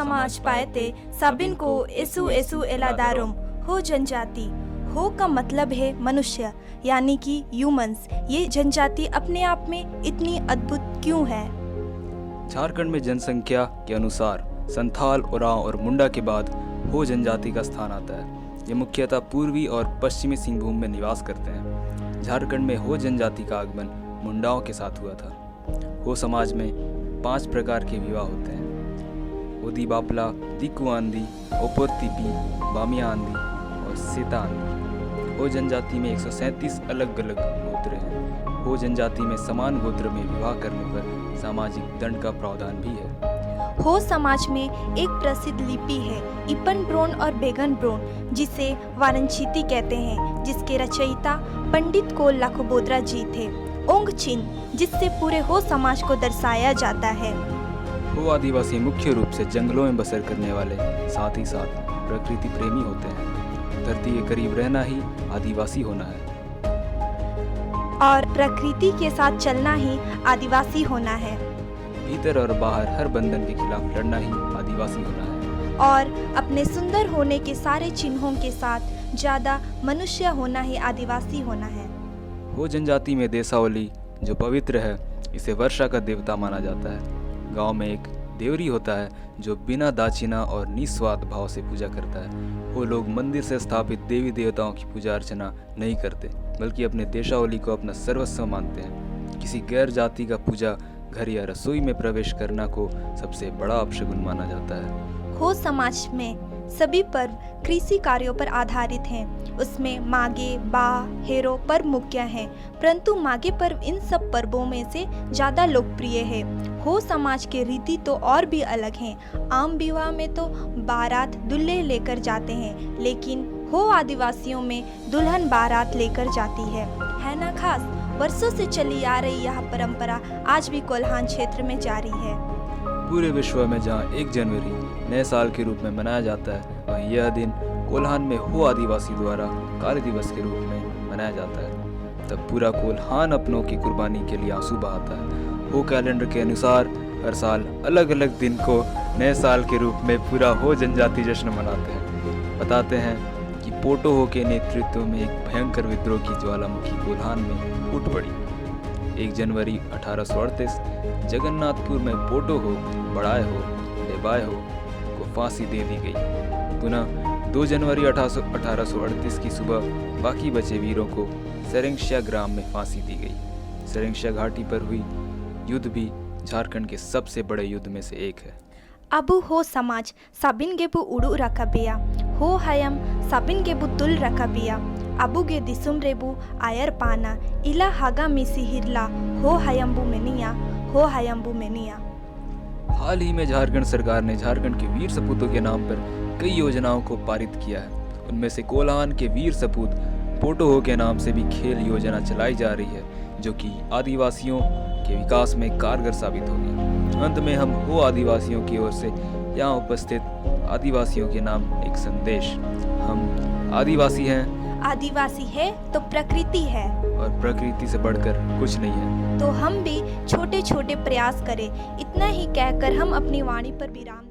समाज पाएते सबिन को एसु एसु एलादारुम। हो जनजाति, हो का मतलब है मनुष्य यानी कि ह्यूमंस। ये जनजाति अपने आप में इतनी अद्भुत क्यों है? झारखंड में जनसंख्या के अनुसार संथाल, उरांव और मुंडा के बाद हो जनजाति का स्थान आता है। ये मुख्यतः पूर्वी और पश्चिमी सिंहभूम में निवास करते हैं। झारखंड में हो जनजाति का आगमन मुंडाओं के साथ हुआ था। हो समाज में 5 प्रकार के विवाह होते हैं: ओदी बापला, दिकु आंदी, ओपोतिपी, बामिया आंदी और सीता आंदी। हो जनजाति में 137 अलग अलग गोत्र हैं। हो जनजाति में समान गोत्र में विवाह करने पर सामाजिक दंड का प्रावधान भी है। हो समाज में एक प्रसिद्ध लिपि है इपन ब्रोन और बेगन ब्रोन, जिसे वारंचीती कहते हैं, जिसके रचयिता पंडित कोल लाखोबोद्रा जी थे। ओंग चिन्ह, जिससे पूरे हो समाज को दर्शाया जाता है। हो आदिवासी मुख्य रूप से जंगलों में बसर करने वाले, साथ ही साथ प्रकृति प्रेमी होते हैं। धरती के करीब रहना ही आदिवासी होना है और प्रकृति के साथ चलना ही आदिवासी होना है। भीतर और बाहर हर बंधन के खिलाफ लड़ना ही आदिवासी होना है और अपने सुंदर होने के सारे चिन्हों के साथ ज्यादा मनुष्य होना ही आदिवासी होना है। हो जनजाति में देसावली जो पवित्र है, इसे वर्षा का देवता माना जाता है। गांव में एक देवरी होता है जो बिना दाचिना और निस्वार्थ भाव से पूजा करता है। वो लोग मंदिर से स्थापित देवी देवताओं की पूजा अर्चना नहीं करते, बल्कि अपने देशावली को अपना सर्वस्व मानते हैं। किसी गैर जाति का पूजा घर या रसोई में प्रवेश करना को सबसे बड़ा अपशगुन माना जाता है। हो समाज में सभी पर्व कृषि कार्यों पर आधारित हैं। उसमें माघे, बा, हेरो पर्व मुख्य हैं, परंतु माघे पर्व इन सब पर्वों में से ज्यादा लोकप्रिय है। हो समाज के रीति तो और भी अलग हैं। आम विवाह में तो बारात दूल्हे लेकर जाते हैं, लेकिन हो आदिवासियों में दुल्हन बारात लेकर जाती है ना खास। वर्षों से चली आ रही यह परंपरा आज भी कोल्हान क्षेत्र में जारी है। पूरे विश्व में जहाँ 1 जनवरी नए साल के रूप में मनाया जाता है, वहीं यह दिन कोल्हान में हो आदिवासी द्वारा कार्य दिवस के रूप में मनाया जाता है। तब पूरा कोल्हान अपनों की कुर्बानी के लिए आंसू बहाता है। हो कैलेंडर के अनुसार हर साल अलग अलग दिन को नए साल के रूप में पूरा हो जनजाति जश्न मनाते हैं। बताते हैं कि पोटो हो के नेतृत्व में एक भयंकर विद्रोह की ज्वालामुखी कोल्हान में उठ पड़ी। 1 जनवरी 1838 जगन्नाथपुर में पोटो हो, बड़ाए हो, लेबाए हो को फांसी दे दी गई। पुनः 2 जनवरी 1838 की सुबह बाकी बचे वीरों को सेरेंगशिया ग्राम में फांसी दी गई। सेरेंगशिया घाटी पर हुई युद्ध भी झारखंड के सबसे बड़े युद्ध में से एक है। अबु हो समाज साबिन गेबु उड़ू रकाबिया, हो हयम साबिन गेबु तुल रकाबिया, अबु गे दिसुम रेबु आयर पाना, इला हागा मिसी हिरला, हो हयम्बु मेनिया। हाल ही में झारखंड सरकार ने झारखंड के वीर सपूतों के नाम पर कई योजनाओं को पारित किया है। उनमें से कोल्हान के वीर सपूत पोटो हो के नाम से भी खेल योजना चलाई जा रही है, जो कि आदिवासियों के विकास में कारगर साबित होगी। अंत में हम हो आदिवासियों की ओर से यहाँ उपस्थित आदिवासियों के नाम एक संदेश: हम आदिवासी हैं। आदिवासी है तो प्रकृति है, और प्रकृति से बढ़कर कुछ नहीं है। तो हम भी छोटे छोटे प्रयास करें। इतना ही कहकर हम अपनी वाणी पर विराम